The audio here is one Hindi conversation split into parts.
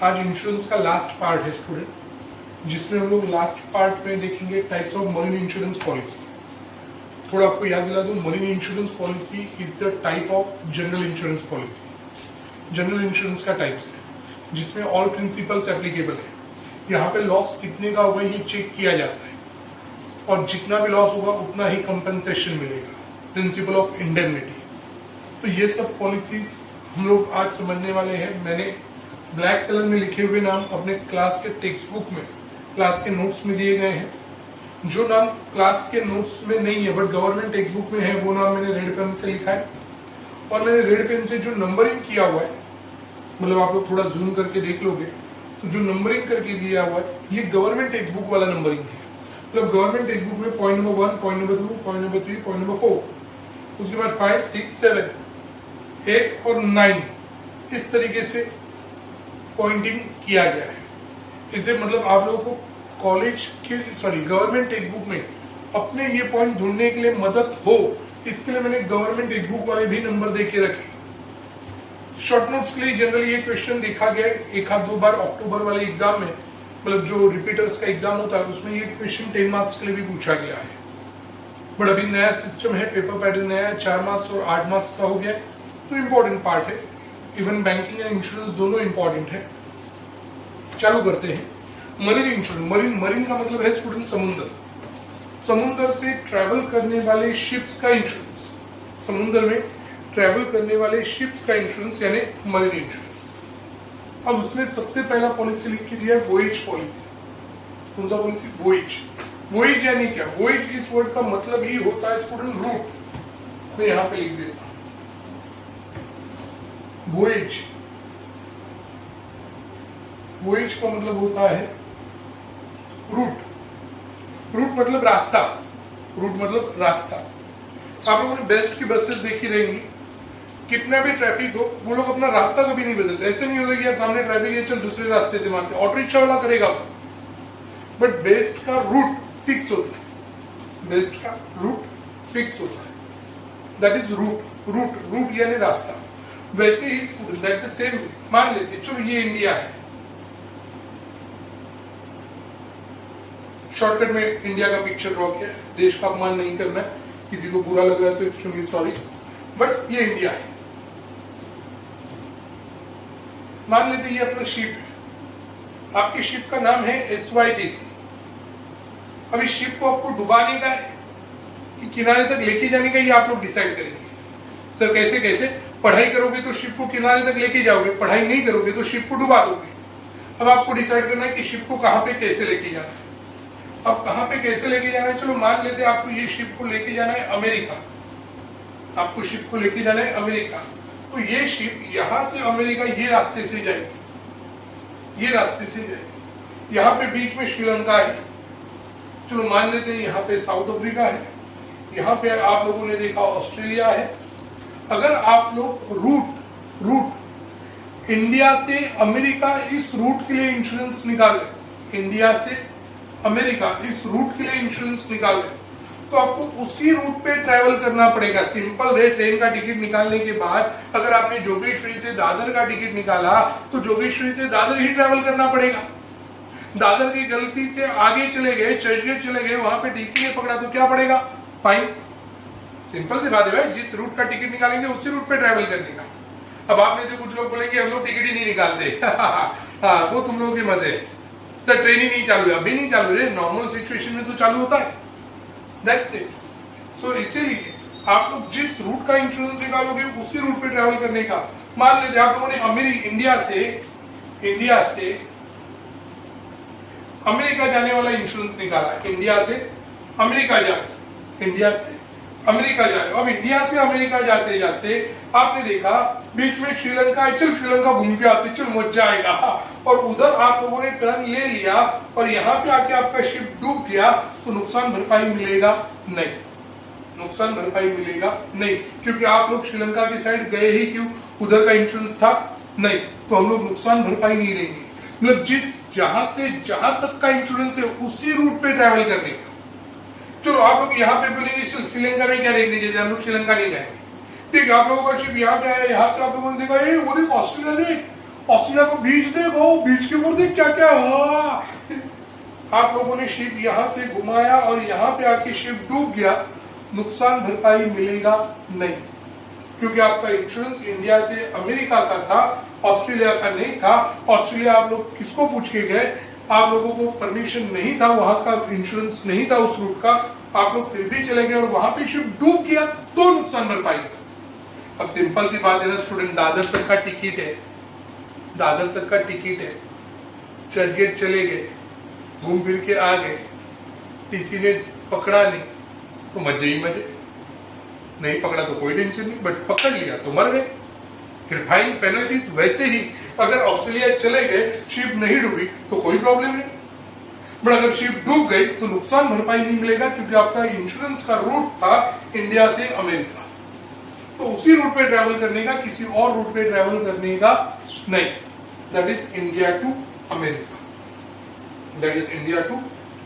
आज इंश्योरेंस का लास्ट पार्ट है स्टूडेंट, जिसमें हम लोग लास्ट पार्ट में देखेंगे types of marine insurance policy. थोड़ा आपको याद दिला दूं, marine insurance policy is the type of general insurance policy. General insurance का टाइप्स है जिसमें ऑल प्रिंसिपल्स एप्लीकेबल है। यहाँ पे लॉस कितने का होगा ये चेक किया जाता है और जितना भी लॉस होगा उतना ही कंपनसेशन मिलेगा, प्रिंसिपल ऑफ इंडेमनिटी। तो ये सब पॉलिसीज हम लोग आज समझने वाले हैं। मैंने ब्लैक कलर में लिखे हुए नाम अपने क्लास के टेक्स्ट बुक में, क्लास के नोट्स में दिए गए हैं। जो नाम क्लास के नोट्स में नहीं है बट गवर्नमेंट टेक्स्ट बुक में है, वो नाम मैंने रेड पेन से लिखा है। और मैंने रेड पेन से जो नंबरिंग किया हुआ है, मतलब आप लोग थोड़ा जूम करके देख लोगे तो जो नंबरिंग करके दिया हुआ है ये गवर्नमेंट टेक्स्ट बुक वाला नंबरिंग है। मतलब गवर्नमेंट टेक्स्ट बुक में point number 1, point number 2, point number 3, point number 4, उसके बाद 5, 6, 7, 8 और 9 इस तरीके से पॉइंटिंग किया गया है। इसे मतलब आप लोगों को कॉलेज के गवर्नमेंट टेक्स्ट बुक में अपने ये पॉइंट ढूंढने के लिए मदद हो, इसके लिए मैंने गवर्नमेंट टेक्स्ट बुक वाले भी नंबर दे के रखे। शॉर्ट नोट्स के लिए जनरली ये क्वेश्चन देखा गया एक आध दो बार अक्टूबर वाले एग्जाम में, मतलब जो रिपीटर्स का एग्जाम होता है उसमें ये क्वेश्चन 10 मार्क्स के लिए भी पूछा गया है। बट अभी नया सिस्टम है, पेपर पैटर्न नया है, 4 मार्क्स और 8 मार्क्स का हो गया है, तो इम्पोर्टेंट पार्ट है। इवन बैंकिंग एंड इंश्योरेंस दोनों इंपॉर्टेंट है। चालू करते हैं। मरीन इंश्योरेंस, मरीन का मतलब है स्टूडेंट समुद्र, समुद्र से ट्रैवल करने वाले शिप्स का इंश्योरेंस, समुद्र में ट्रैवल करने वाले शिप्स का इंश्योरेंस यानी मरीन इंश्योरेंस। अब उसमें सबसे पहला पॉलिसी लिख के दिया वोएज पॉलिसी। कौन सा पॉलिसी? वोएज। वोएज यानी क्या? वोएज इस वर्ड का मतलब ही होता है स्टूडेंट रूट। मैं यहां पे लिख देता हूं वोएज। वोएज का मतलब होता है रूट। रूट मतलब रास्ता, रूट मतलब रास्ता। आप लोगों ने बेस्ट की बसेस देखी रहेंगी, कितना भी ट्रैफिक हो वो लोग अपना रास्ता कभी नहीं बदलते। ऐसे नहीं होता कि यार सामने ट्रैफिक है चल दूसरे रास्ते से मारते, ऑटो रिक्शा वाला करेगा, बट बेस्ट का रूट फिक्स होता है। बेस्ट का रूट फिक्स होता है, दैट इज रूट। रूट यानी रास्ता। वैसे ही दैट द सेम, मान लेते चलो ये इंडिया है, शॉर्टकट में इंडिया का पिक्चर ड्रॉ किया है। देश का अपमान नहीं करना है, किसी को बुरा लग रहा है तो एक्चुअली सॉरी, बट ये इंडिया है। मान लेते ये अपना शिप है, आपके शिप का नाम है SYTC। अब इस शिप को आपको डुबाने का है कि किनारे तक लेके जाने का, ये आप लोग डिसाइड करेंगे। सर कैसे कैसे? पढ़ाई करोगे तो शिप को किनारे तक लेके जाओगे, पढ़ाई नहीं करोगे तो शिप को डुबा दोगे। अब आपको डिसाइड करना है कि शिप को कहां पे कैसे लेके जाना है। अब कहां पे कैसे लेके जाना है, चलो मान लेते हैं आपको ये शिप को लेके जाना है अमेरिका। आपको शिप को लेके जाना है अमेरिका, तो ये शिप यहां से अमेरिका ये रास्ते से जाएगी, ये रास्ते से जाएगी। यहां पे बीच में श्रीलंका है, चलो मान लेते हैं यहाँ पे साउथ अफ्रीका है, यहाँ पे आप लोगों ने देखा ऑस्ट्रेलिया है। अगर आप लोग रूट इंडिया से अमेरिका इस रूट के लिए इंश्योरेंस निकाले, इंडिया से अमेरिका इस रूट के लिए इंश्योरेंस निकाले, तो आपको उसी रूट पे ट्रैवल करना पड़ेगा। सिंपल रे ट्रेन का टिकट निकालने के बाद अगर आपने जोगेश्वरी से दादर का टिकट निकाला तो जोगेश्वरी से दादर ही ट्रैवल करना पड़ेगा। दादर की गलती से आगे चले गए, चर्चगेट चले गए, वहां पे डीसी ने पकड़ा तो क्या पड़ेगा? फाइन। सिंपल सी बात है भाई, जिस रूट का टिकट निकालेंगे उसी रूट पे ट्रैवल करने का। अब आप में से कुछ लोग बोलेंगे हम लोग टिकट ही नहीं निकालते हाँ, वो तुम लोगों की मत है। सर ट्रेन ही नहीं चालू है, अभी नहीं चालू है, नॉर्मल सिचुएशन में तो चालू होता है। That's it. सो इसीलिए आप लोग जिस रूट का इंश्योरेंस निकालोगे उसी रूट पे ट्रैवल करने का। मान लीजिए आप लोगों ने इंडिया से अमेरिका जाने वाला इंश्योरेंस निकाला, इंडिया से अमेरिका जाए, इंडिया से अमेरिका जाए। अब इंडिया से अमेरिका जाते जाते आपने देखा बीच में श्रीलंका है, चल श्रीलंका घूम के आते, चल मजा आएगा, और उधर आप लोगों ने टर्न ले लिया और यहाँ पे आके आपका शिप डूब गया, तो नुकसान भरपाई मिलेगा नहीं, नुकसान भरपाई मिलेगा नहीं, क्योंकि आप लोग श्रीलंका की साइड गए ही क्यों? उधर का इंश्योरेंस था नहीं, तो हम लोग नुकसान भरपाई नहीं लेंगे। मतलब जहां से जहां तक का इंश्योरेंस है उसी रूट पे ट्रैवल करने का। चलो आप लोग यहाँ पे बोलेंगे श्रीलंका में क्या देखने जैसे हम लोग श्रीलंका नहीं जाएंगे, ठीक है। आप लोगों का शिप यहाँ पे आया, यहाँ से आप लोगों ने देखा वो देख ऑस्ट्रेलिया ने ऑस्ट्रेलिया को बीच देखो, बीच के ऊपर देख क्या क्या आप लोगों ने शिप यहां से घुमाया और यहां पे आके शिप डूब गया, नुकसान भरपाई मिलेगा नहीं, क्योंकि आपका इंश्योरेंस इंडिया से अमेरिका का था, ऑस्ट्रेलिया का नहीं था। ऑस्ट्रेलिया आप लोग किसको पूछ के गए? आप लोगों को परमिशन नहीं था, वहां का इंश्योरेंस नहीं था उस रूट का, आप लोग फिर भी चले गए और वहां पे शिप डूब गया तो नुकसान भरपाई। अब सिंपल सी बात है ना स्टूडेंट, दादर तक का टिकट है, दादर तक का टिकट है, चर्चगेट चले गए, घूम फिर के आ गए, टीसी ने पकड़ा नहीं तो मजे ही मजे, नहीं पकड़ा तो कोई टेंशन नहीं, बट पकड़ लिया तो मर गए, फिर फाइन पेनल्टीज। वैसे ही अगर ऑस्ट्रेलिया चले गए, शिप नहीं डूबी तो कोई प्रॉब्लम नहीं, बट अगर शिप डूब गई तो नुकसान भरपाई नहीं मिलेगा, क्योंकि आपका इंश्योरेंस का रूट था इंडिया से अमेरिका, तो उसी रूट पे ट्रैवल करने का, किसी और रूट पे ट्रैवल करने का नहीं। That is India to America, that is India to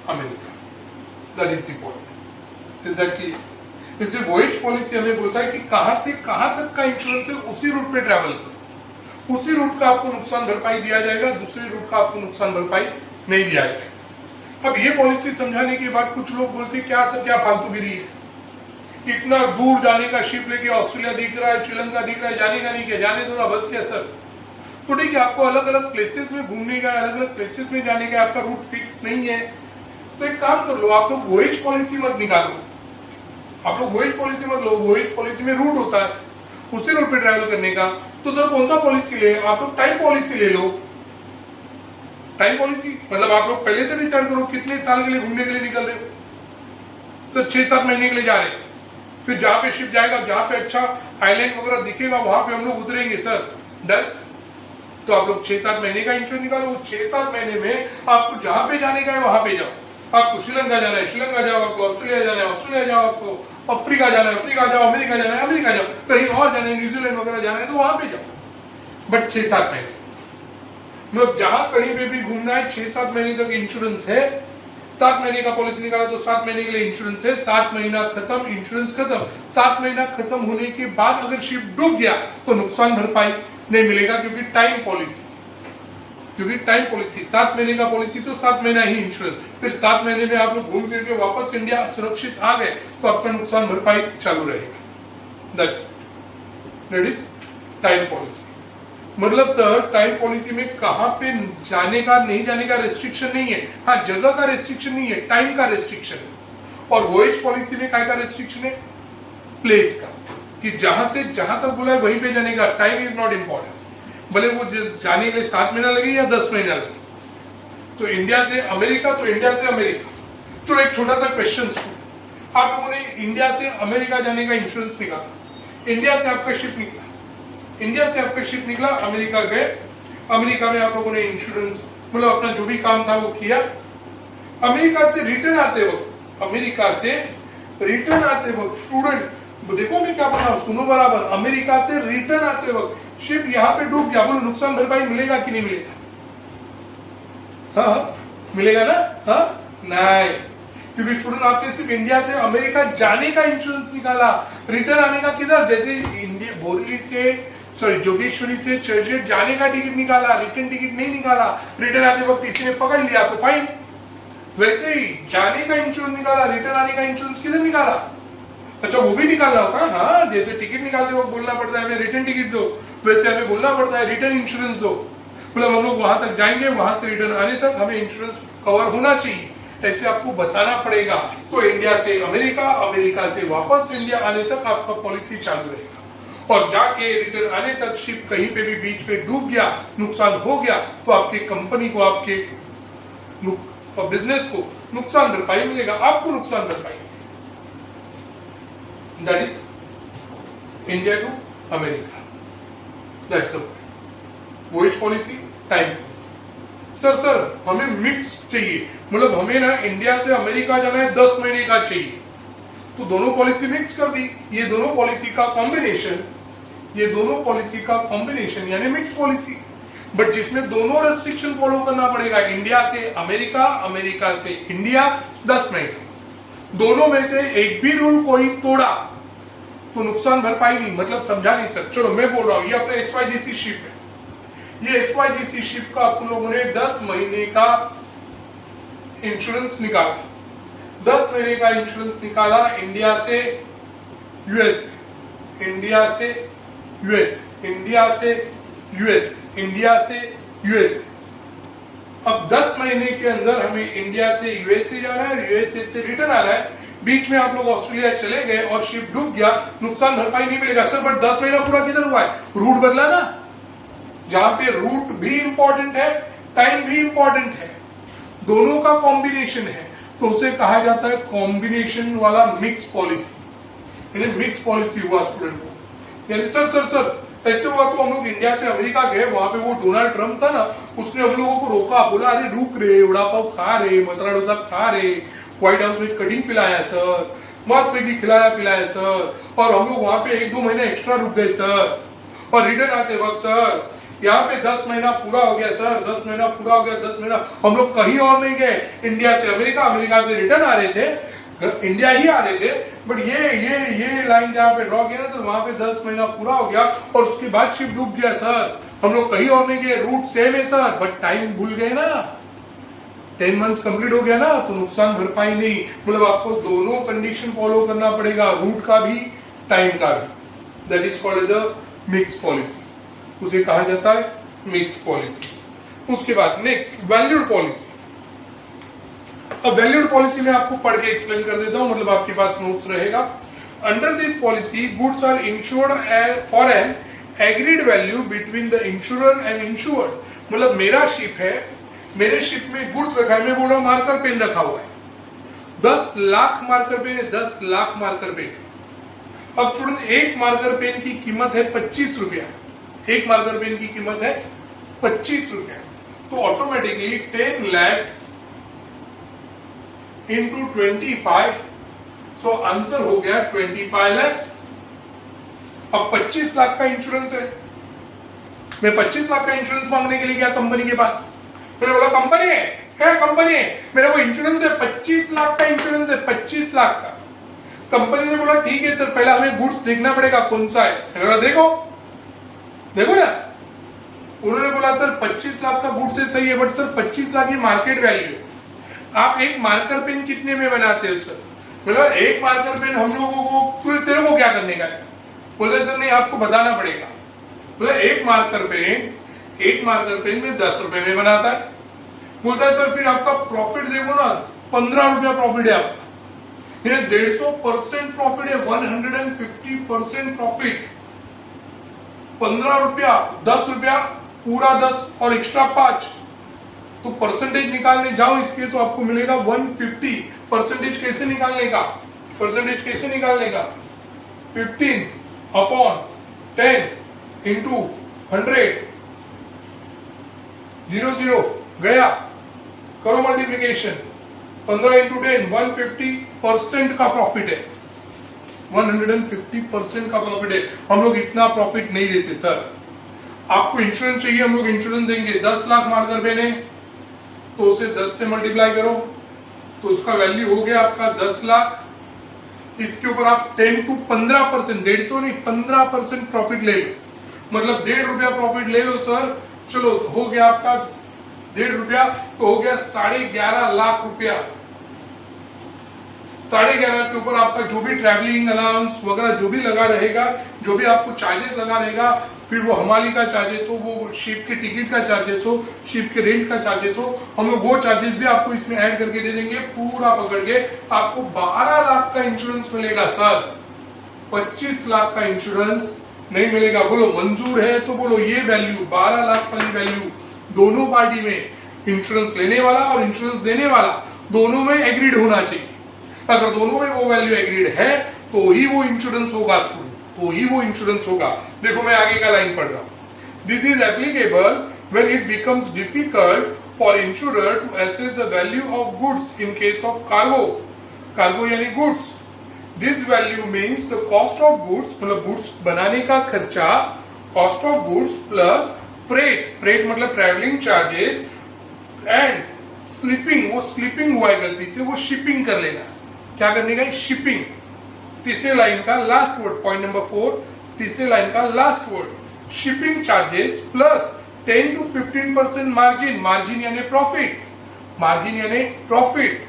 America, that is the point. Is that clear? इससे वॉयज पॉलिसी हमें बोलता है कि कहां से कहां तक का इंश्योरेंस है उसी रूट पे ट्रैवल करो, उसी रूट का आपको नुकसान भरपाई दिया जाएगा, दूसरे रूट का आपको नुकसान भरपाई नहीं दिया जाएगा। अब ये पॉलिसी समझाने के बाद कुछ लोग बोलते क्या सर क्या फालतूगिरी है, इतना दूर जाने का शिप लेके ऑस्ट्रेलिया दिख रहा है, श्रीलंका दिख रहा है, जाने का नहीं क्या, जाने दो ना बस क्या सर। तो ठीक है, आपको अलग अलग प्लेसेस में घूमने का, अलग अलग प्लेसेस में जाने का आपका रूट फिक्स नहीं है, तो एक काम कर लो, आप लोग वॉयज पॉलिसी मत निकालो, आप लोग वॉयज पॉलिसी मत लो, वॉयज पॉलिसी में रूट होता है उसी रूट पे ट्रैवल करने का। तो सर कौन सा पॉलिसी ले, आप लोग टाइम पॉलिसी ले लो। टाइम पॉलिसी मतलब आप लोग पहले से डिसाइड करो कितने साल के लिए घूमने के लिए निकल रहे हो। सर 6-7 महीने के लिए जा रहे हैं, फिर जहां पे शिप जाएगा, जहां पे अच्छा आइलैंड वगैरह दिखेगा वहां पे हम लोग उतरेंगे सर, डन। तो आप लोग 6-7 महीने का इंश्योरेंस निकालो, 6-7 महीने में आपको जहां पे जाने का है वहां पे जाओ। आपको श्रीलंका जाना है श्रीलंका जाओ, आपको ऑस्ट्रेलिया जाना है ऑस्ट्रेलिया जाओ, आपको अफ्रीका जाना है अफ्रीका जाओ, अमेरिका जाना है अमेरिका जाओ, कहीं और जाना है न्यूजीलैंड वगैरह जाना है तो वहां पे जाओ। बट 6-7 महीने मतलब जहां कहीं पे भी घूमना है 6-7 महीने तक इंश्योरेंस है। 7 महीने का पॉलिसी निकाला तो 7 महीने के लिए इंश्योरेंस है, 7 महीना खत्म, इंश्योरेंस खत्म। 7 महीना खत्म होने के बाद अगर शिप डूब गया तो नुकसान भरपाई नहीं मिलेगा, क्योंकि टाइम पॉलिसी, क्योंकि टाइम पॉलिसी 7 महीने का पॉलिसी तो 7 महीना ही इंश्योरेंस, फिर 7 महीने में आप लोग घूम फिर के वापस इंडिया सुरक्षित आ गए तो आपका नुकसान भरपाई चालू रहेगा। That is time policy. मतलब सर टाइम पॉलिसी में कहां पे जाने का नहीं जाने का रेस्ट्रिक्शन नहीं है, हाँ जगह का रेस्ट्रिक्शन नहीं है, टाइम का रेस्ट्रिक्शन है। और वॉयज पॉलिसी में काय का रेस्ट्रिक्शन है? प्लेस का, कि जहां से जहां तक बोला है वहीं पे जाने का, टाइम इज नॉट इम्पोर्टेंट, भले वो जाने के लिए 7 महीना लगे या 10 महीना लगे। तो इंडिया से अमेरिका तो इंडिया से अमेरिका। तो एक छोटा सा क्वेश्चन, आप लोगों ने इंडिया से अमेरिका जाने का इंश्योरेंस निकाला, इंडिया से आपका शिप निकला, इंडिया से आपका शिप निकला, अमेरिका गए, अमेरिका में आप लोगों ने इंश्योरेंस मतलब अपना जो भी काम था वो किया। अमेरिका से रिटर्न आते वक्त, अमेरिका से रिटर्न आते वक्त स्टूडेंट देखो मैं क्या बोल रहा हूं, सुनो बराबर, अमेरिका से रिटर्न आते वक्त शिप यहाँ पे डूब गया, बोलो नुकसान भरपाई मिलेगा कि नहीं मिलेगा? हाँ मिलेगा ना? हाँ नहीं, क्योंकि स्टूडेंट आपने सिर्फ इंडिया से अमेरिका जाने का इंश्योरेंस निकाला, रिटर्न आने का किधर? जैसे इंडिया बोरली से जोगेश्वरी से चर्चगेट जाने का टिकट निकाला, रिटर्न टिकट नहीं निकाला, रिटर्न आते वक्त किसी ने पकड़ लिया तो फाइन। वैसे ही जाने का इंश्योरेंस निकाला, रिटर्न आने का इंश्योरेंस किधर निकाला? अच्छा वो भी निकालना होगा, हाँ जैसे टिकट निकालते वक्त बोलना पड़ता है हमें रिटर्न टिकट दो, वैसे हमें बोलना पड़ता है रिटर्न इंश्योरेंस दो। मतलब हम लोग वहां तक जाएंगे, वहां से रिटर्न आने तक हमें इंश्योरेंस कवर होना चाहिए, ऐसे आपको बताना पड़ेगा। तो इंडिया से अमेरिका, अमेरिका से वापस इंडिया आने तक आपका पॉलिसी चालू रहेगा, और जाके रिटर्न आने तक शिप कहीं पे भी बीच पे डूब गया, नुकसान हो गया तो आपकी कंपनी को, आपके बिजनेस को नुकसान भरपाई मिलेगा, आपको नुकसान भरपाई मिलेगा। That is India to America, that's voyage policy, time policy. Sir हमें मिक्स चाहिए, मतलब हमें ना इंडिया से अमेरिका जाना है 10 महीने का चाहिए, तो दोनों पॉलिसी मिक्स कर दी। ये दोनों पॉलिसी का कॉम्बिनेशन, ये दोनों पॉलिसी का कॉम्बिनेशन यानी मिक्स पॉलिसी, बट जिसमें दोनों रेस्ट्रिक्शन फॉलो करना पड़ेगा, इंडिया से अमेरिका, अमेरिका से इंडिया 10 महीने, दोनों में से एक भी रूल कोई तोड़ा तो नुकसान भरपाई नहीं, मतलब समझा नहीं सर। चलो मैं बोल रहा हूं, ये अपना XYZ शिप है, ये SYGC शिप का आप लोगों ने 10 महीने का इंश्योरेंस निकाला, 10 महीने का इंश्योरेंस निकाला इंडिया से यूएसए, इंडिया से यूएसए, इंडिया से यूएसए, इंडिया से यूएसए। अब 10 महीने के अंदर हमें इंडिया से यूएसए जाना है, यूएसए से रिटर्न आना है। बीच में आप लोग ऑस्ट्रेलिया चले गए और शिप डूब गया, नुकसान भरपाई नहीं मिलेगा सर। बट 10 महीना पूरा किधर हुआ है? रूट बदला ना। जहां पे रूट भी इंपॉर्टेंट है, टाइम भी इंपॉर्टेंट है, दोनों का कॉम्बिनेशन है, तो उसे कहा जाता है कॉम्बिनेशन वाला मिक्स पॉलिसी। यानी मिक्स पॉलिसी हुआ स्टूडेंट को। यानी सर ऐसे हुआ तो हम लोग इंडिया से अमेरिका गए, वहां पे वो डोनाल्ड ट्रम्प था ना, उसने हम लोगों को रोका, बोला अरे रुक रहे, वड़ा पाव खा रहे, मसाला डोसा खा रहे, व्हाइट हाउस में कटिंग पिलाया सर, मस्त पैकी खिलाया पिलाया सर, और हम लोग वहां पे 1-2 महीने एक्स्ट्रा रुक गए सर, और रिटर्न आते वक्त सर यहाँ पे 10 महीना पूरा हो गया सर, 10 महीना पूरा हो गया, 10 महीना हम लोग कहीं और नहीं गए, इंडिया से अमेरिका, अमेरिका से रिटर्न आ रहे थे, इंडिया ही आ रहे थे। बट ये लाइन जहाँ पे ड्रॉ किया ना, तो वहां पे 10 महीना पूरा हो गया और उसके बाद शिप डूब गया सर। हम लोग कहीं और नहीं गए, रूट सेम है सर, बट टाइम भूल गए ना, 10 मंथ्स कंप्लीट हो गया ना, तो नुकसान भरपाई नहीं। मतलब आपको दोनों कंडीशन फॉलो करना पड़ेगा, रूट का भी, टाइम का भी। That is called as a mix policy, उसे कहा जाता है मिक्स पॉलिसी। उसके बाद नेक्स्ट वैल्यूड पॉलिसी। अब वैल्यूड पॉलिसी में आपको पढ़ के एक्सप्लेन कर देता हूं, मतलब आपके पास नोट्स रहेगा। Under this policy goods are insured for an agreed value between the insurer and insured. मतलब मेरा शिप है, मेरे शिप में गुड्स रखा है, मैं बोल रहा हूं मार्कर पेन रखा हुआ है, 10 लाख मार्कर पेन है, 10 लाख मार्कर पेन। अब स्टूडेंट एक मार्कर पेन की कीमत है 25 रुपया, एक मार्कर पेन की कीमत है 25 रुपया, तो automatically 10 lakhs into 25, so answer हो गया 25 lakhs। अब 25 लाख का इंश्योरेंस है, मैं 25 लाख का इंश्योरेंस मांगने के लिए गया कंपनी के पास, मैंने बोला कंपनी है, क्या कंपनी है, मेरा वो इंश्योरेंस है, 25 लाख का इंश्योरेंस है, 25 लाख का। कंपनी ने बोला ठीक है सर, पहले हमें गुड्स देखना पड़ेगा कौन सा है। मैंने बोला देखो ना, उन्होंने बोला सर 25 लाख का गुड्स है, सही है, but sir 25 lakh he market value है, आप एक मार्कर पेन कितने में बनाते हो सर? मतलब एक मार्कर पेन हम लोगों को, तेरे को क्या करने का है? बोलते सर नहीं आपको बताना पड़ेगा। मतलब एक मार्कर पेन में 10 रुपए में बनाता है। बोलता है सर फिर आपका प्रॉफिट देखो ना, 15 रुपया प्रॉफिट है आपका, 150% प्रॉफिट है, 150% प्रॉफिट। 15 रुपया, 10 रुपया, पूरा 10 और एक्स्ट्रा 5, तो परसेंटेज निकालने जाओ इसके तो आपको मिलेगा 150। परसेंटेज कैसे निकालने का? 15 अपॉन 10 इंटू 100, 0 गया, करो मल्टीप्लीकेशन, 15 इंटू 10, 150% का प्रॉफिट है, 150% का प्रॉफिट है। हम लोग इतना प्रॉफिट नहीं देते सर। आपको इंश्योरेंस चाहिए, हम लोग इंश्योरेंस देंगे। 10 लाख मार्कर पेन है, तो उसे 10 से मल्टीप्लाई करो, तो उसका वैल्यू हो गया आपका 10 लाख। इसके ऊपर आप 10 to 15%, 150 नहीं 15% प्रॉफिट ले लो, मतलब 1.5 रुपया प्रॉफिट ले लो सर। चलो हो गया आपका 1.5 रुपया, तो हो गया 11.5 लाख रुपया। 11.5 के ऊपर आपका जो भी ट्रैवलिंग अलाउंस वगैरह जो भी लगा रहेगा, जो भी आपको चार्जेस लगा रहेगा, फिर वो हमाली का चार्जेस हो, वो शिप के टिकट का चार्जेस हो, शिप के रेंट का चार्जेस हो, हम लोग वो चार्जेस भी आपको इसमें ऐड करके दे देंगे। पूरा पकड़ के आपको 12 लाख का इंश्योरेंस मिलेगा सर, 25 लाख का इंश्योरेंस नहीं मिलेगा। बोलो मंजूर है तो बोलो ये वैल्यू 12 लाख वाली वैल्यू दोनों पार्टी में, इंश्योरेंस लेने वाला और इंश्योरेंस देने वाला दोनों में एग्रीड होना चाहिए। अगर दोनों में वो वैल्यू एग्रीड है तो ही वो इंश्योरेंस होगा स्टूडेंट, तो ही वो इंश्योरेंस होगा। देखो मैं आगे का लाइन पढ़ रहा हूं। This is applicable when it becomes difficult for insurer to assess the value of goods in case of cargo. Cargo यानी goods. This value means the cost of goods, मतलब गुड्स बनाने का खर्चा, cost of goods plus freight, freight मतलब ट्रैवलिंग चार्जेस, एंड स्लीपिंग, वो स्लीपिंग हुआ है गलती से, वो शिपिंग कर लेना। क्या करने का? शिपिंग। तीसरे लाइन का लास्ट वर्ड, पॉइंट नंबर 4, तीसरे लाइन का last word, shipping charges plus 10 to 15% margin, margin यानी प्रॉफिट, मार्जिन यानी profit,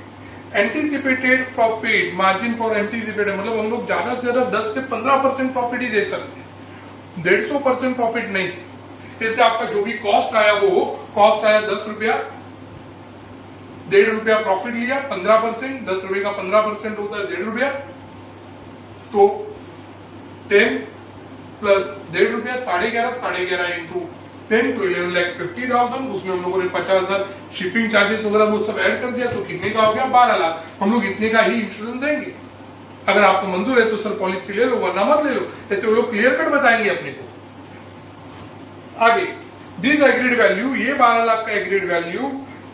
anticipated profit, margin for anticipated मतलब हम लोग ज्यादा से ज्यादा 10 से 15% प्रॉफिट ही दे सकते हैं, 150% प्रॉफिट नहीं। जैसे आपका जो भी कॉस्ट आया वो कॉस्ट आया 10 रुपया, 1.5 रुपया प्रॉफिट लिया, 15%, 10 रुपए का 15% होता है 1.5 रुपया, तो 10 प्लस 1.5 रुपया 11.5 इंटू 10 to 11,50,000, उसमें हम लोगों ने 50,000 शिपिंग चार्जेस वगैरह वो सब ऐड कर दिया, तो कितने का हो गया 12 लाख। हम लोग इतने का ही इंश्योरेंस देंगे, अगर आपको मंजूर है तो सर पॉलिसी ले लो वरना मत ले लो, ऐसे वो लोग क्लियर कट बताएंगे अपने को। आगे दिस एग्रीड वैल्यू, ये 12 लाख का agreed value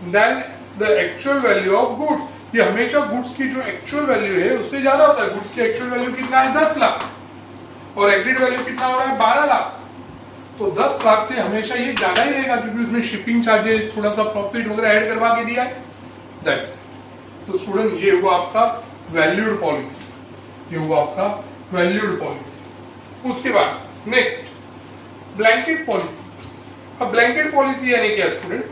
then the actual value of goods, ये हमेशा गुड्स की जो एक्चुअल वैल्यू है उससे ज्यादा होता है। गुड्स की एक्चुअल वैल्यू कितना है 10 लाख और एग्रीड वैल्यू कितना हो रहा है 12 लाख, तो 10 लाख से हमेशा ये ज्यादा ही रहेगा क्योंकि उसमें शिपिंग चार्जेस थोड़ा सा प्रॉफिट वगैरह ऐड करवा के दिया है, दैट्स। तो स्टूडेंट ये हुआ आपका वैल्यूड पॉलिसी, ये हुआ आपका वैल्यूड पॉलिसी। उसके बाद नेक्स्ट ब्लैंकेट पॉलिसी। अब ब्लैंकेट पॉलिसी यानी क्या स्टूडेंट,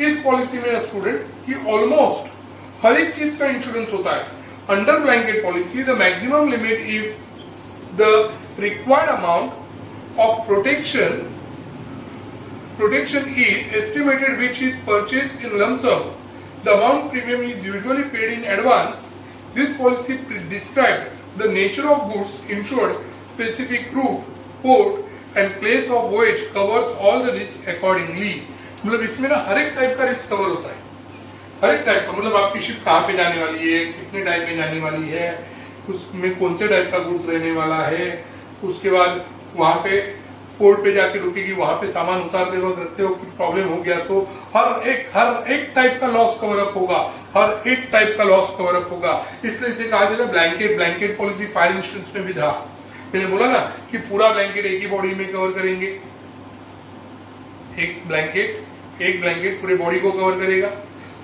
इस पॉलिसी में स्टूडेंट कि ऑलमोस्ट हर एक चीज का इंश्योरेंस होता है। Under blanket policy the maximum limit if the required amount of protection is estimated which is purchased in lump sum. The amount premium is usually paid in advance. This policy described the nature of goods insured, specific route, port and place of voyage, covers all the risks accordingly. मतलब इसमें ना हर एक टाइप का रिस्क कवर होता है, हर एक टाइप का, मतलब आपकी शिप कहाँ पे जाने वाली है, कितने टाइम में जाने वाली है, उसमें कौन से टाइप का गुड्स रहने वाला है, उसके बाद वहां पे पोर्ट पे जाके रुकेगी, वहां पे सामान उतारते वक्त रखते हो कि प्रॉब्लम हो गया तो हर एक टाइप का लॉस कवर अप होगा, हर एक टाइप का लॉस कवर अप होगा। इसलिए इसे कहा जाता है blanket. Blanket policy fire insurance में भी था, मैंने बोला ना कि पूरा ब्लैंकेट एक ही बॉडी में कवर करेंगे, एक ब्लैंकेट पूरे बॉडी को कवर करेगा।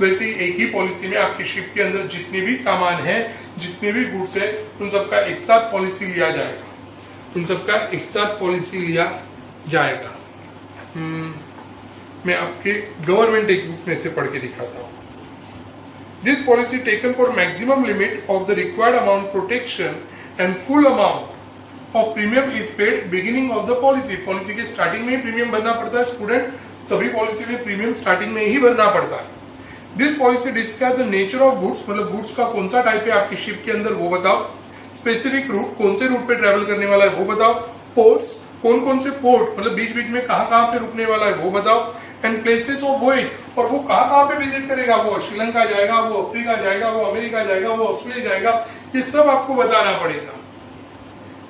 वैसे ही एक ही पॉलिसी में आपकी शिप के अंदर जितने भी सामान है, जितने भी गुड्स है, उन सबका एक साथ पॉलिसी लिया जाएगा, उन सबका एक साथ पॉलिसी लिया जाएगा। मैं आपके गवर्नमेंट टेक्स्ट में से पढ़ के दिखाता हूँ। This policy taken for maximum limit of the required amount protection and full amount of premium is paid beginning of the policy. Policy के स्टार्टिंग में ही प्रीमियम भरना पड़ता है स्टूडेंट, सभी पॉलिसी में प्रीमियम स्टार्टिंग में ही भरना पड़ता है। This policy describe the nature of goods, मतलब गुड्स का कौन सा टाइप है आपकी शिप के अंदर वो बताओ, स्पेसिफिक रूट, कौन से रूट पे ट्रेवल करने वाला है वो बताओ, पोर्ट्स, कौन कौन से पोर्ट मतलब बीच बीच में कहाँ पे रुकने वाला है वो बताओ, एंड प्लेसेस ऑफ वोयेज, और वो कहाँ पे विजिट करेगा, वो श्रीलंका जाएगा, वो अफ्रीका जाएगा, वो अमेरिका जाएगा, वो ऑस्ट्रेलिया जाएगा, ये सब आपको बताना पड़ेगा।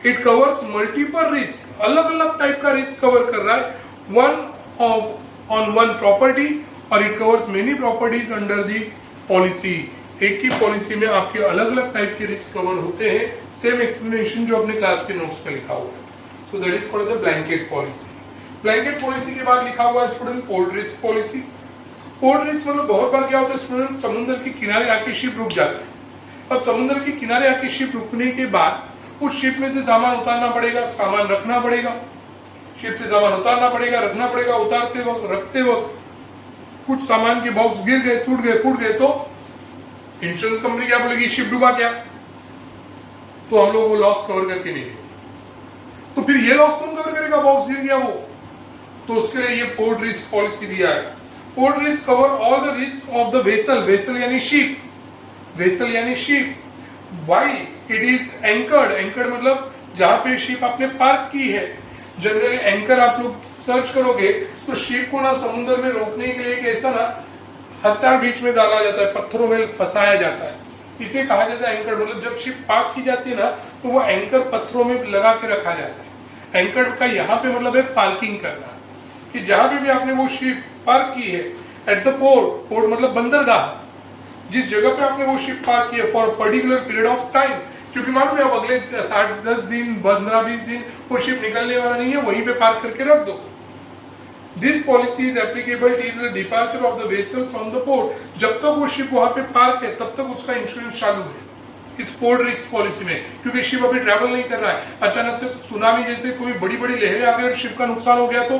इट कवर्स मल्टीपल रिस्क, अलग अलग टाइप का रिस्क कवर कर रहा है, वन ऑन वन प्रॉपर्टी, और it covers many properties under the policy. एक ही पॉलिसी में आपके अलग अलग टाइप के रिस्क कवर होते हैं, सेम एक्सप्लेनेशन जो अपने क्लास के नोट्स में लिखा हुआ है। So that is called the blanket policy. Blanket policy के बाद लिखा हुआ है student port risk policy. Port risk मतलब बहुत बार क्या होता है स्टूडेंट, समुद्र के किनारे आके शिप रुक जाता है। अब समुद्र के किनारे आके शिप रुकने के बाद उस शिप में से सामान उतारना पड़ेगा, सामान रखना पड़ेगा, शिप से सामान उतारना पड़ेगा, रखना पड़ेगा। उतारते वक्त रखते वक्त कुछ सामान के बॉक्स गिर गए, टूट गए, फूट गए, तो इंश्योरेंस कंपनी क्या बोलेगी, शिप डूबा क्या, तो हम लोग वो लॉस कवर करके नहीं देंगे। तो फिर ये लॉस कौन कवर करेगा, बॉक्स गिर गया वो, तो उसके लिए ये पोर्ट रिस्क पॉलिसी दिया है। Port risk cover all the risk of the vessel, vessel यानी शिप, वेसल यानी ship, why it is anchored, anchored मतलब जहां पे शिप आपने पार्क की है। जनरली एंकर आप लोग सर्च करोगे तो शिप को ना समुद्र में रोकने के लिए एक ऐसा ना हथियार बीच में डाला जाता है, पत्थरों में फंसाया जाता है, इसे कहा जाता है एंकर। मतलब जब शिप पार्क की जाती है ना तो वो एंकर पत्थरों में लगा के रखा जाता है। एंकर का यहाँ पे मतलब है पार्किंग करना, कि जहां भी आपने वो शिप पार्क की है एट द पोर्ट, पोर्ट मतलब बंदरगाह, जिस जगह पे आपने वो शिप पार्क की है for particular period of time, क्योंकि मालूम है अब अगले 60-10 दिन 15-20 दिन वो शिप निकलने वाला नहीं है, वहीं पे पार्क करके रख दो। This policy is applicable till the departure of the vessel from the port. जब तक वो शिप वहां पे पार्क है तब तक उसका इंश्योरेंस चालू है इस पोर्ट रिस्क पॉलिसी में, क्योंकि शिप अभी ट्रैवल नहीं कर रहा है। अचानक से सुनामी जैसे कोई बड़ी बड़ी लहरें आ गई और शिप का नुकसान हो गया तो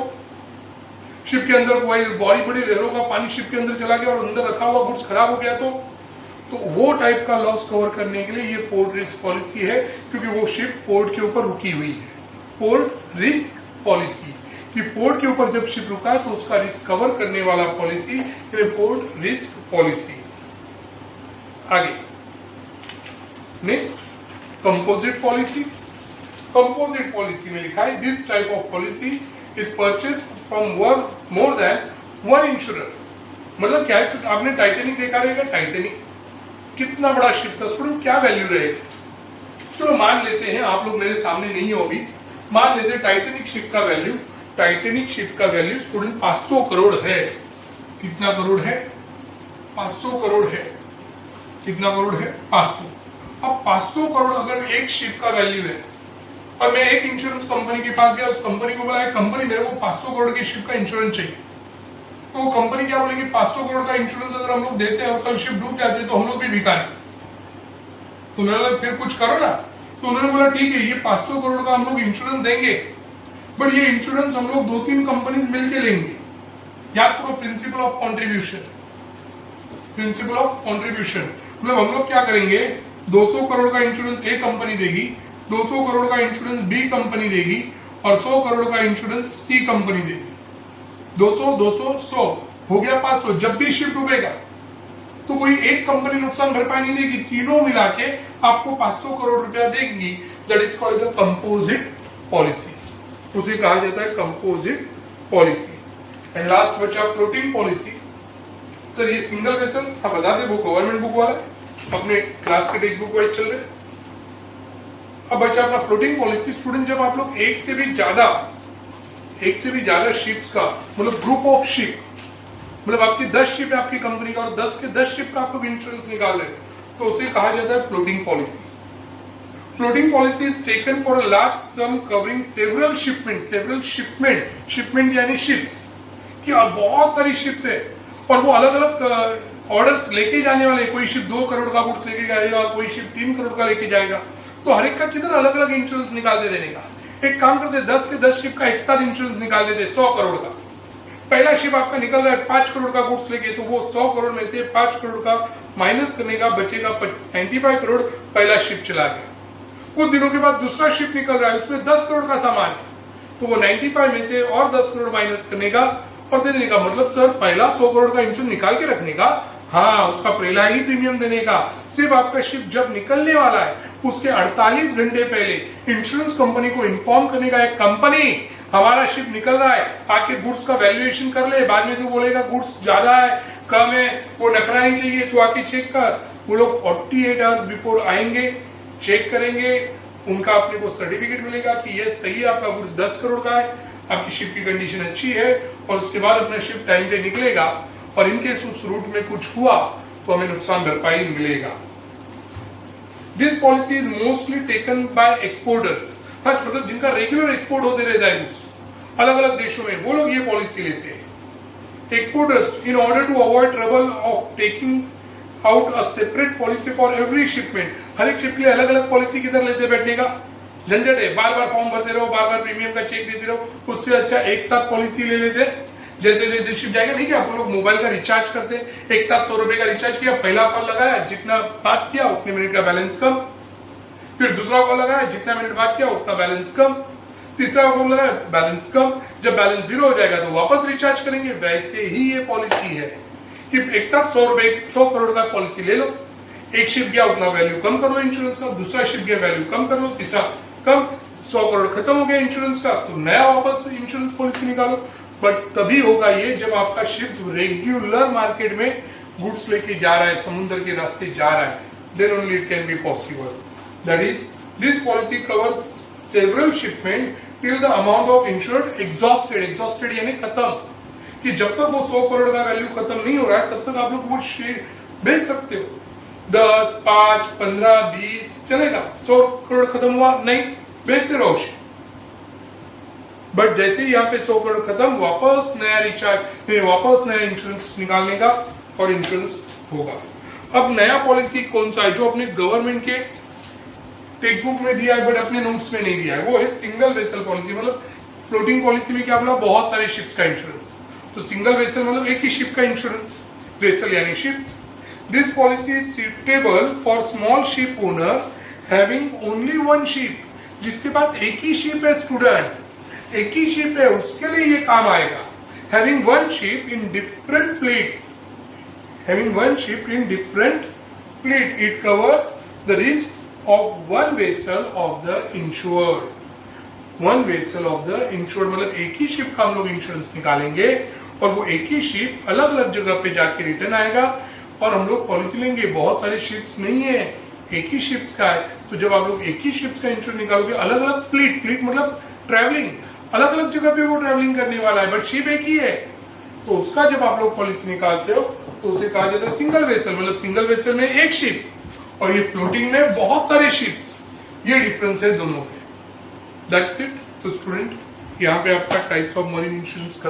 शिप के अंदर कोई बड़ी बड़ी लहरों का पानी शिप के अंदर चला गया और अंदर रखा हुआ गुड्स खराब हो गया तो वो टाइप का लॉस कवर करने के लिए ये पोर्ट रिस्क पॉलिसी है, क्योंकि वो शिप पोर्ट के ऊपर रुकी हुई है। पोर्ट रिस्क पॉलिसी कि पोर्ट के ऊपर जब शिप रुका है तो उसका रिस्क कवर करने वाला पॉलिसी, पोर्ट रिस्क पॉलिसी। आगे next composite policy. Composite policy में लिखा है this type of policy is purchase from more than one insurer. मतलब क्या है, आपने टाइटेनिक देखा रहेगा, टाइटेनिक कितना बड़ा शिप था स्टूडेंट, क्या वैल्यू रहेगा। चलो मान लेते हैं, आप लोग मेरे सामने नहीं हो अभी, मान लेते हैं टाइटेनिक शिप का वैल्यू, टाइटेनिक शिप का वैल्यू स्टूडेंट 500 करोड़ है। कितना करोड़ है? 500 करोड़ है। कितना करोड़ है? 500। अब 500 करोड़ अगर एक शिप का वैल्यू है और मैं एक इंश्योरेंस कंपनी के पास गया, उस कंपनी को बोला कंपनी मेरे को 500 करोड़ की शिप का इंश्योरेंस चाहिए, तो कंपनी क्या बोलेगी 500 करोड़ का इंश्योरेंस अगर हम लोग देते हैं और कल शिप डूब जाती है तो हम लोग भी भिखारी, तो उन्होंने बोला फिर कुछ करो ना। तो उन्होंने बोला ठीक है ये 500 करोड़ का हम लोग इंश्योरेंस देंगे, बट ये इंश्योरेंस हम लोग 2-3 कंपनी मिलके लेंगे। याद करो principle of contribution. Principle of contribution मतलब हम लोग क्या करेंगे, 200 करोड़ का इंश्योरेंस ए कंपनी देगी, 200 करोड़ का इंश्योरेंस बी कंपनी देगी और 100 करोड़ का इंश्योरेंस सी कंपनी देगी। 200 200 100 हो गया 500। जब भी शिप डूबेगा तो कोई एक कंपनी नुकसान भरपाई नहीं देगी, तीनों मिला के आपको 500 करोड़ रुपया देगी। That is called the composite policy, उसे कहा जाता है कंपोजिट पॉलिसी। एंड लास्ट बचा फ्लोटिंग पॉलिसी। सर ये सिंगल वेसल, हाँ बता दे वो गवर्नमेंट बुक वाला है, अपने क्लास के टेक्स्ट बुक वाइज चल रहे। अब बचा अपना फ्लोटिंग पॉलिसी। स्टूडेंट जब आप लोग एक से भी ज्यादा शिप्स का मतलब ग्रुप ऑफ शिप, मतलब आपकी 10 शिप है आपकी कंपनी का और 10 के 10 शिप का आपको इंश्योरेंस निकाल रहे तो उसे कहा जाता है floating policy. Floating policy is taken for a large some covering several shipment यानी शिप्स की बहुत सारी शिप्स है और वो अलग अलग ऑर्डर्स लेके जाने वाले। कोई शिप 2 करोड़ का गुड्स लेके जाएगा, कोई शिप 3 करोड़ का लेके जाएगा, तो हर एक का किधर अलग अलग इंश्योरेंस निकाल दे देने का। एक काम करते 10 के 10 शिप का एक साथ इंश्योरेंस निकाल देते 100 करोड़ का। पहला शिप आपका निकल रहा है 5 करोड़ का गुड्स लेके, तो वो 100 करोड़ में से 5 करोड़ का माइनस करने का बचेगा 95 करोड़, पहला शिप चला गया। कुछ दिनों के बाद दूसरा शिप निकल रहा है, उसमें 10 करोड़ का सामान है, तो वो 95 में से और 10 करोड़ माइनस करने का और दे देने का। मतलब सर पहला 100 करोड़ का इंश्योरेंस निकाल के रखने का, हाँ उसका पहला ही प्रीमियम देने का। सिर्फ आपका शिप जब निकलने वाला है उसके 48 घंटे पहले इंश्योरेंस कंपनी को इन्फॉर्म करने का, एक कंपनी हमारा शिप निकल रहा है, आके गुड्स का वैल्यूएशन कर ले। बाद में तो बोलेगा गुड्स ज्यादा है कम है, वो नखरा नहीं चाहिए, तो आके चेक कर। वो लोग 48 आवर्स बिफोर आएंगे, चेक करेंगे, उनका अपने को सर्टिफिकेट मिलेगा कि ये सही है, आपका गुड्स 10 करोड़ का है, आपकी शिप की कंडीशन अच्छी है, और उसके बाद अपना शिप टाइम पे निकलेगा और इनके उस रूट में कुछ हुआ तो हमें नुकसान भरपाई मिलेगा। This policy is mostly taken by exporters, मतलब जिनका रेगुलर एक्सपोर्ट होते रहता है अलग अलग देशों में, वो लोग ये पॉलिसी लेते हैं। Exporters in order to avoid trouble of taking out a separate policy for every shipment. हर एक शिप के लिए अलग अलग पॉलिसी किधर लेते बैठने का झंझट है, बार बार फॉर्म भरते रहो, बार बार प्रीमियम का चेक देते रहो, उससे अच्छा एक साथ पॉलिसी ले लेते। जैसे जैसे शिप जाएगा, नहीं क्या आप लोग मोबाइल का रिचार्ज करते हैं, एक साथ 100 रुपए का रिचार्ज किया, पहला कॉल लगाया, जितना बात किया उतने मिनट का बैलेंस कम, फिर दूसरा कॉल लगाया, जितना मिनट बात किया उतना बैलेंस कम, तीसरा कॉल लगाया बैलेंस कम, जब बैलेंस 0 हो जाएगा तो वापस रिचार्ज करेंगे। वैसे ही ये पॉलिसी है कि एक साथ 100 करोड़ का पॉलिसी ले लो, एक शिप गया उतना वैल्यू कम कर लो इंश्योरेंस का, दूसरा शिप गया वैल्यू कम कर लो, तीसरा कम, 100 करोड़ खत्म हो गया इंश्योरेंस का, तो नया वापस इंश्योरेंस पॉलिसी निकालो। बट तभी होगा ये जब आपका शिप रेगुलर मार्केट में गुड्स लेके जा रहा है, समुद्र के रास्ते जा रहा है, then only it can be possible. That is this policy covers several shipment till the amount of insured exhausted. Exhausted यानी खत्म, कि जब तक वो 100 करोड़ का वैल्यू खत्म नहीं हो रहा है तब तक आप लोग वो शेयर बेच सकते हो। 10, 5, 15, 20 चलेगा, 100 करोड़ खत्म हुआ नहीं, बेचते रहो शेयर। बट जैसे ही यहाँ पे 100 करोड़ खत्म, वापस नया रिचार्ज, वापस नया इंश्योरेंस निकालने का और इंश्योरेंस होगा। अब नया पॉलिसी कौन सा है जो अपने गवर्नमेंट के टेक्स्ट बुक में दिया है बट अपने नोट्स में नहीं दिया है, वो है सिंगल वेसल पॉलिसी। मतलब फ्लोटिंग पॉलिसी में क्या बोला, बहुत सारे शिप्स का इंश्योरेंस, तो सिंगल वेसल मतलब एक ही शिप का इंश्योरेंस, वेसल यानी ship. This policy is suitable for small ship owner having only one ship, जिसके पास एक ही शिप है स्टूडेंट, एक ही शिप है, उसके लिए ये काम आएगा। Having one ship in different fleets, having one ship in different fleet, it covers the risk of one vessel of the insured. One vessel of the insured मतलब एक ही शिप का हम लोग इंश्योरेंस निकालेंगे और वो एक ही शिप अलग अलग जगह पे जाके रिटर्न आएगा और हम लोग पॉलिसी लेंगे। बहुत सारे शिप्स नहीं है, एक ही शिप्स का है, तो जब आप लोग एक ही शिप्स का इंश्योरेंस निकालोगे, अलग अलग फ्लीट, फ्लीट मतलब ट्रैवलिंग, अलग अलग जगह पे वो ट्रैवलिंग करने वाला है, बट शिप एक ही है, तो उसका जब आप लोग पॉलिसी निकालते हो तो उसे कहा जाता है सिंगल वेसल, मतलब सिंगल वेसल में एक शिप और ये फ्लोटिंग में बहुत सारे शिप्स, ये डिफरेंस है दोनों में। That's it. तो स्टूडेंट यहाँ पे आपका टाइप्स ऑफ मरीन इंश्योरेंस